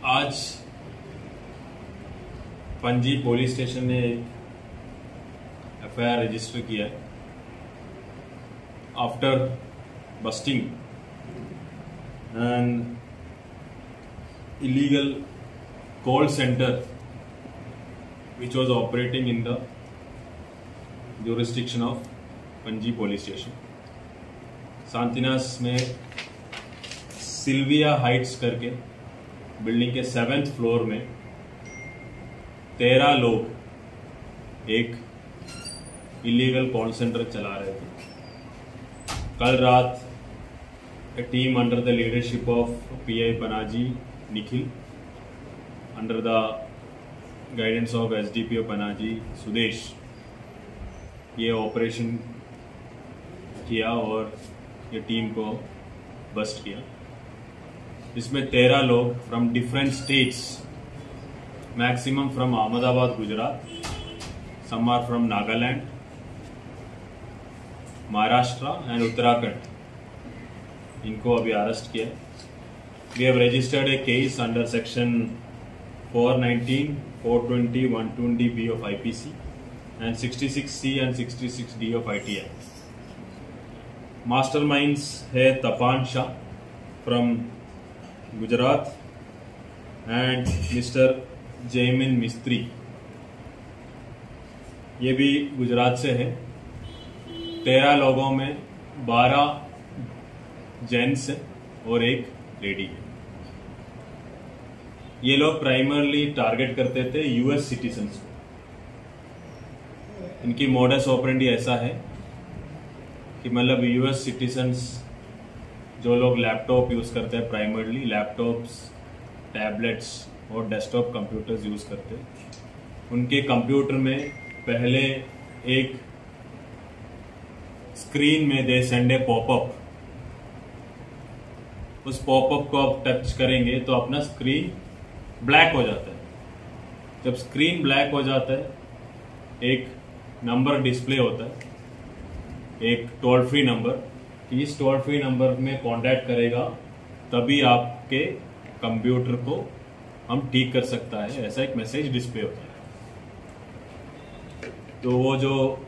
आज Panaji police station ने एक एफआईआर रजिस्टर किया है after busting an illegal call centre which was operating in the jurisdiction of Panaji police station. Santa Inez में Sylvia Heights करके बिल्डिंग के 7th फ्लोर में 13 लोग एक इलीगल कॉल सेंटर चला रहे थे। कल रात a team under the leadership of PI Panaji Nikhil, under the guidance of SDPO Panaji Sudesh, ये ऑपरेशन किया और ये टीम को बस्ट किया। इसमें 13 लोग from different states, maximum from Ahmedabad Gujarat, some are from Nagaland, Maharashtra and Uttarakhand, इनको अभी अरेस्ट किया। We have registered a case under section 419, 420, 120B of IPC and 66C and 66D of ITI. Masterminds है तपान Shah from Gujarat and Mr. Jaimin मिस्त्री, ये भी गुजरात से है। 13 लोगों में 12 जेंट्स है और एक लेडी है। ये लोग प्राइमरली टारगेट करते थे यूएस सिटीजन्स को। इनकी मोडस ऑपरेंडी ऐसा है कि मतलब यूएस सिटीजन्स जो लोग लैपटॉप यूज करते हैं, प्राइमरली लैपटॉप्स, टैबलेट्स और डेस्कटॉप कंप्यूटर्स यूज करते हैं, उनके कंप्यूटर में पहले एक स्क्रीन में दे सेंड ए पॉपअप। उस पॉपअप को आप टच करेंगे तो अपना स्क्रीन ब्लैक हो जाता है। जब स्क्रीन ब्लैक हो जाता है, एक नंबर डिस्प्ले होता है, एक टोल फ्री नंबर, कि इस टोल फ्री नंबर में कांटेक्ट करेगा तभी आपके कंप्यूटर को हम ठीक कर सकता है, ऐसा एक मैसेज डिस्प्ले होता है। तो वो जो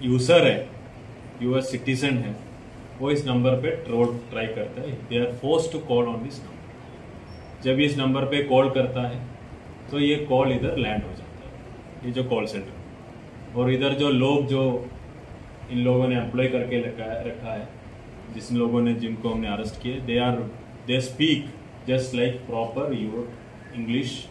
यूजर है, यूएस सिटीजन है, वो इस नंबर पे ट्राई करता है। They are forced to call on this number. जब इस नंबर पे कॉल करता है तो ये कॉल इधर लैंड हो जाता है, ये जो कॉल सेंटर। और इधर जो लोग जो इन लोगों ने एम्प्लॉय करके रखा है, जिन लोगों ने, जिनको हमने अरेस्ट किए, they speak just like proper your English,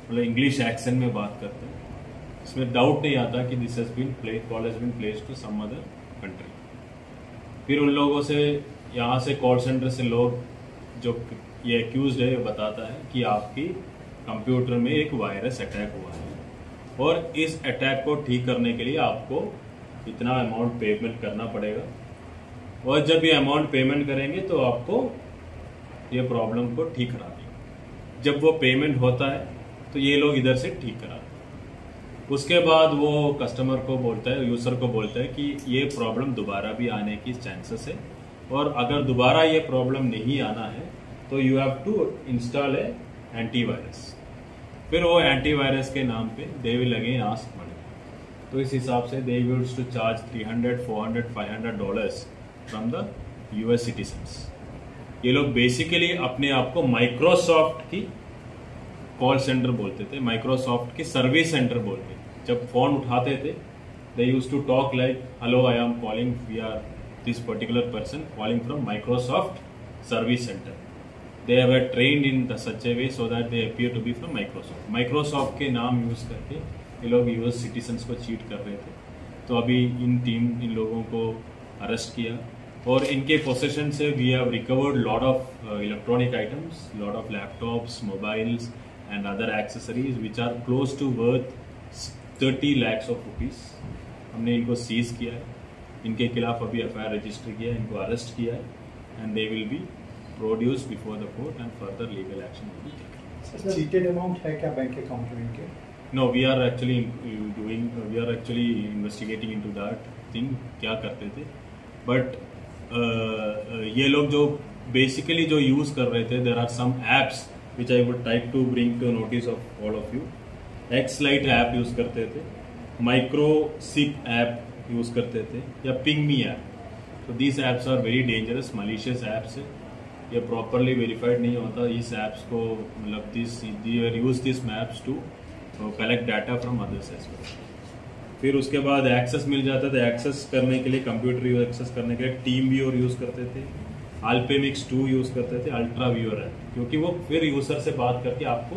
मतलब इंग्लिश एक्सेंट में बात करते हैं। इसमें डाउट नहीं आता कि this call has been placed to some other country. फिर उन लोगों से, यहाँ से कॉल सेंटर से लोग जो ये एक्यूज्ड है, ये बताता है कि आपकी कंप्यूटर में एक वायरस अटैक हुआ है और इस अटैक को ठीक करने के लिए आपको इतना अमाउंट पेमेंट करना पड़ेगा, और जब ये अमाउंट पेमेंट करेंगे तो आपको ये प्रॉब्लम को ठीक करा देंगे। जब वो पेमेंट होता है तो ये लोग इधर से ठीक करा देंगे। उसके बाद वो कस्टमर को बोलता है, यूजर को बोलता है कि ये प्रॉब्लम दोबारा भी आने की चांसेस है, और अगर दोबारा ये प्रॉब्लम नहीं आना है तो you have to install an antivirus. फिर वो एंटीवायरस के नाम पे they will again ask money. तो इस हिसाब से they used to charge $300, $400, $500 from the US citizens. ये लोग बेसिकली अपने आप को माइक्रोसॉफ्ट की कॉल सेंटर बोलते थे, माइक्रोसॉफ्ट की सर्विस सेंटर बोलते थे। जब फोन उठाते थे, they used to talk like, hello I am calling, we are this particular person calling from Microsoft service centre. They were trained in such a way so that they appear to be from Microsoft. Microsoft के नाम use करके ये लोग US citizens को cheat कर रहे थे। तो अभी इन लोगों को अरेस्ट किया, और इनके पोसेशन से we have recovered lot of electronic items, lot of laptops, mobiles and other accessories which are close to worth 30 lakhs of rupees। हमने इनको सीज किया है। इनके खिलाफ अभी एफआईआर रजिस्टर किया है, इनको अरेस्ट किया है, and they will be produce before the court and further legal action will be taken. Cheated amount है क्या बैंक अकाउंट में इनके? No, we are actually investigating into that thing, क्या करते थे। बट ये लोग जो बेसिकली जो यूज कर रहे थे, there are some apps which I would like to bring to notice of all of you. Xlite app use करते थे, माइक्रोसिप ऐप यूज करते थे, या पिंगमी ऐप. तो these apps are very dangerous, malicious apps है. ये properly verified नहीं होता. इस ऐप्स को मतलब use this maps to collect data from others as well. फिर उसके बाद एक्सेस मिल जाता था. एक्सेस करने के लिए, कंप्यूटर एक्सेस करने के लिए टीम व्यूअर यूज करते थे, अल्पेमिक्स 2 यूज करते थे, अल्ट्रा व्यूअर है, क्योंकि वो फिर यूजर से बात करके आपको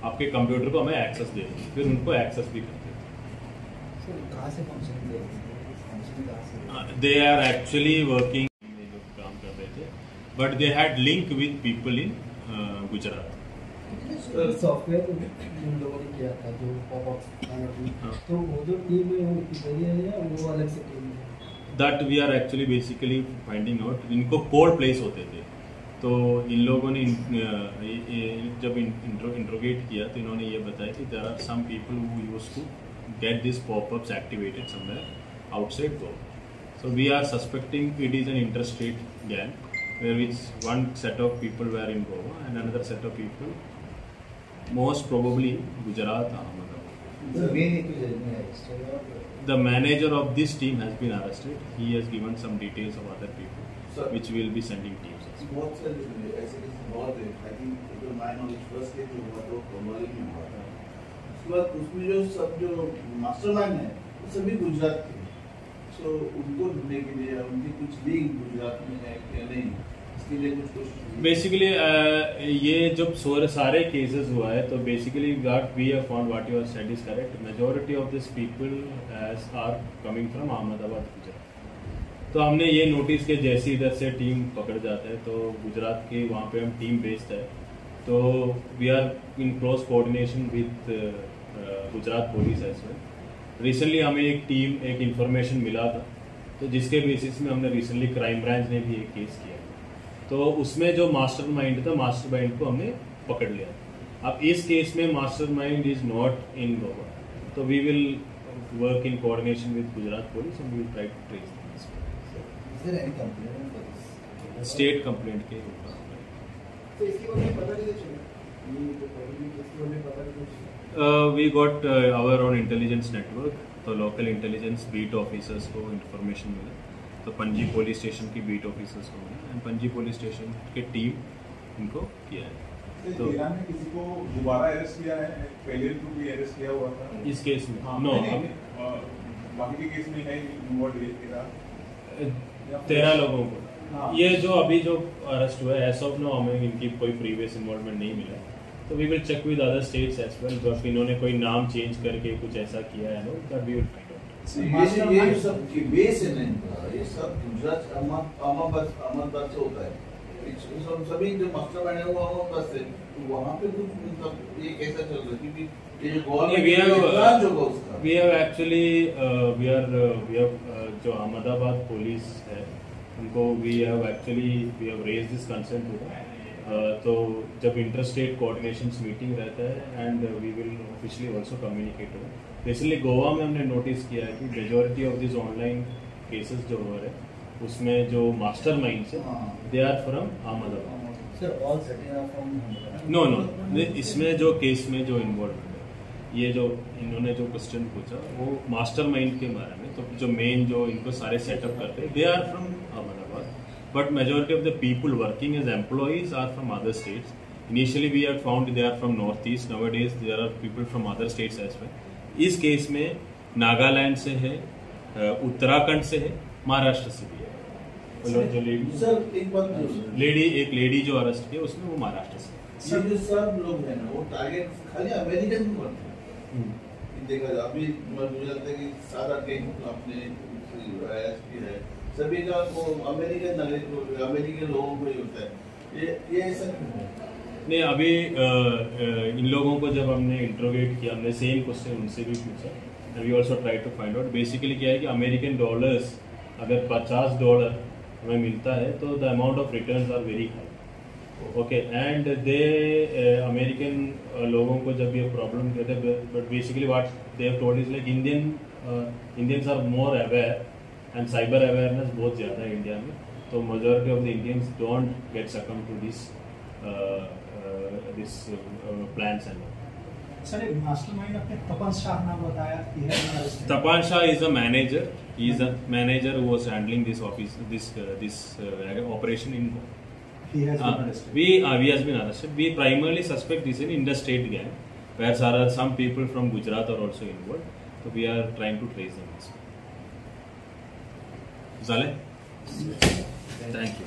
आपके कंप्यूटर को हमें एक्सेस दे देते, फिर उनको एक्सेस भी करते थे. दे आर एक्चुअली वर्किंग, काम कर रहे थे, but they had link with people in Gujarat. Software उन लोगों ने किया था जो पॉपअप, तो वो जो टीम है वो किधर है या वो अलग से टीम है? That we are actually basically finding out. इनको कोल्ड प्लेस होते थे, तो इन लोगों ने जब इंट्रोगेट किया तो इन्होंने ये बताया कि there are some people who use to get this popups activated somewhere outside Goa. So we are suspecting it is an interstate gang where which one set of people were in Goa and another set of people most probably Gujarat, Ahmedabad. The manager of this team has been arrested. He has given some details of other people, Sir, which will be sending teams. बहुत सारे ऐसे बहुत है. I think जो my knowledge first के जो हुआ तो कमवाली में हुआ था. उसके बाद उसमें जो सब जो मास्टरमाइंड है वो सभी गुजरात के. So उनको ढूंढने के लिए उनकी कुछ लिंक गुजरात में है या नहीं, इसके लिए कुछ कोशिश. बेसिकली ये जब सारे केसेस हुआ है तो basically what we have found, what you have said is correct. Majority of this people are coming from Ahmedabad, Gujarat. तो हमने ये नोटिस किया जैसे इधर से टीम पकड़ जाता है तो गुजरात के वहाँ पे हम टीम भेजता है. तो we are in close coordination with Gujarat police as well. Recently हमें एक इंफॉर्मेशन मिला था, तो जिसके बेसिस में हमने रिसेंटली क्राइम ब्रांच ने भी एक केस किया. तो उसमें जो मास्टरमाइंड था, मास्टरमाइंड को हमने पकड़ लिया. अब इस केस में mastermind is not in Goa, तो we will work in coordination with Gujarat police and we will try to trace state complaint के ऊपर. तो इसके बारे में पता नहीं चला, ये जो पब्लिक इसके बारे में पता नहीं चला. We got our own intelligence network. तो लोकल इंटेलिजेंस बीट ऑफिसर्स को इंफॉर्मेशन मिला, तो पंजी पुलिस स्टेशन की बीट ऑफिसर्स को मिला एंड पंजी पुलिस स्टेशन की टीम इनको किया है. तो ईरान ने किसी को दोबारा अरेस्ट किया है, पहले तो भी अरेस्ट किया हुआ था इस केस में. नो, बाकी के केस में है इन्वॉल्व 13 लोगों को. ये जो अभी जो अरेस्ट हुआ है, एज ऑफ नाउ हमें इनकी कोई प्रीवियस इन्वॉल्वमेंट नहीं मिला. तो we will check with other states as well. But इन्होंने कोई नाम चेंज करके कुछ ऐसा किया है, no that we will find out. ये सब की बेस है ना, ये सब गुजरात अहमदाबाद से होता है. सभी जो मास्टरमाइंड है वो अहमदाबाद से. तो वहाँ पे कुछ मतलब ये कैसा चल रहा है, क्योंकि ये जो गवर्नमेंट वी हैव एक्चुअली जो अहमदाबाद पुलिस है उनको we have raised this concern too. तो जब इंटरस्टेट कोऑर्डिनेशन मीटिंग रहता है and we will officially also communicate. Basically Goa में हमने नोटिस किया है कि majority of this online cases जो हो रहे हैं उसमें जो मास्टरमाइंड्स है they are from Ahmedabad. Sir all city are from no, इसमें जो केस में जो इन्वॉल्वमेंट है, ये जो इन्होंने जो क्वेश्चन पूछा वो मास्टरमाइंड के बारे में. तो जो मेन जो इनको सारे सेटअप करते हैं they are from Ahmedabad, but majority of the people working as employees are from other states. Initially we had found they are from northeast. Nowadays there are people from other states as well. इस case में नागालैंड से है, उत्तराखंड से है, महाराष्ट्र से भी है. जो लेडी सर एक बात एक लेडी जो अरेस्ट किया उसमें वो महाराष्ट्र से. ये जो सब लोग हैं ना वो टारगेट खाली अमेरिकन को करते हैं. देखा जाए अभी मुझे लगता है कि सारा टेक आपने ISP है सभी का वो अमेरिकन नागरिक अमेरिकन लोगों को ही होता है. ये ऐसा क्यों? नहीं, अभी इन लोगों को जब हमने इंट्रोगेट किया हमने सेम क्वेश्चन उनसे भी पूछा and we also try to find out. Basically क्या है कि अमेरिकन डॉलर्स अगर $50 हमें मिलता है तो the amount of returns are very high. Okay, and they American लोगों को जब ये प्रॉब्लम कहते हैं, but basically what they have told is like Indians are more aware and cyber awareness बहुत ज़्यादा है इंडिया में. तो majority of the Indians don't get succumb to this this plans and all. Sir एक mastermind आपने तपन शाह नाम बताया कि है arrested. Tapan Shah is a manager. He is a manager who was handling this office, this operation in. He has been arrested. We has been arrested. We primarily suspect this is an interstate gang, where some people from Gujarat are also involved. So we are trying to trace them. Zale? Thank you.